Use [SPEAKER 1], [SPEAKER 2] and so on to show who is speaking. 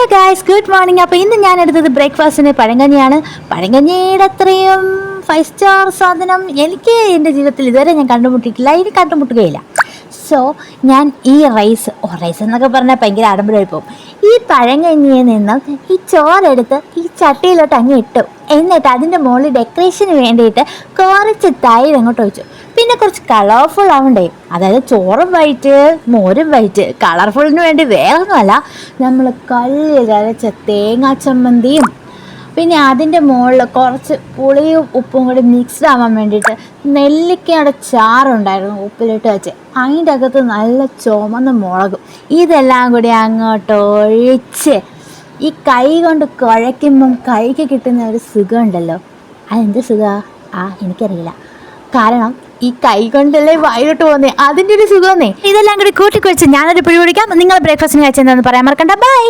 [SPEAKER 1] Hello guys, good morning. അപ്പോൾ ഇന്ന് ഞാൻ എടുത്തത് ബ്രേക്ക്ഫാസ്റ്റിന് പഴങ്കഞ്ഞിയാണ്. പഴങ്കഞ്ഞിയുടെ അത്രയും 5 സ്റ്റാർ സാധനം എനിക്ക് എൻ്റെ ജീവിതത്തിൽ ഇതുവരെ ഞാൻ കണ്ടുമുട്ടിയിട്ടില്ല, ഇനി കണ്ടുമുട്ടുകയില്ല. സോ ഞാൻ ഈ റൈസ് എന്നൊക്കെ പറഞ്ഞാൽ ഭയങ്കര ആഡംബരമായി പോകും. ഈ പഴങ്കഞ്ഞിയിൽ നിന്നും ഈ ചോറെടുത്ത് ഈ ചട്ടിയിലോട്ട് അങ്ങ് ഇട്ടു. എന്നിട്ട് അതിൻ്റെ മുകളിൽ ഡെക്കറേഷന് വേണ്ടിയിട്ട് കുറച്ച് തൈര് അങ്ങോട്ട് ഒഴിച്ചു. പിന്നെ കുറച്ച് കളർഫുൾ ആവണ്ടേ, അതായത് ചോറും വൈറ്റ് മോരും വൈറ്റ്. കളർഫുള്ളിന് വേണ്ടി വേറൊന്നുമല്ല, നമ്മൾ കല്ലിലരച്ച തേങ്ങാ ചമ്മന്തിയും പിന്നെ അതിൻ്റെ മുകളിൽ കുറച്ച് പുളിയും ഉപ്പും കൂടി മിക്സ്ഡ് ആവാൻ വേണ്ടിയിട്ട് നെല്ലിക്കയുടെ ചാറുണ്ടായിരുന്നു ഉപ്പിലിട്ട് വെച്ച്. അതിൻ്റെ അകത്ത് നല്ല ചുമന്ന മുളകും ഇതെല്ലാം കൂടി അങ്ങോട്ട് ഒഴിച്ച് ഈ കൈ കൊണ്ട് കുഴയ്ക്കുമ്പം കൈക്ക് കിട്ടുന്ന ഒരു സുഖമുണ്ടല്ലോ, അതെന്ത് സുഖമാണ് എനിക്കറിയില്ല. കാരണം ഈ കൈ കൊണ്ടല്ലേ വായിലോട്ട് പോകുന്നേ, അതിൻ്റെ ഒരു സുഖമെന്നേ. ഇതെല്ലാം കൂടി കൂട്ടിക്കുവച്ച് ഞാനൊരു പിടി പിടിക്കാം. നിങ്ങൾ ബ്രേക്ക്ഫാസ്റ്റിന് കഴിച്ചെന്താണെന്ന് പറയാൻ മറക്കണ്ട. ബൈ.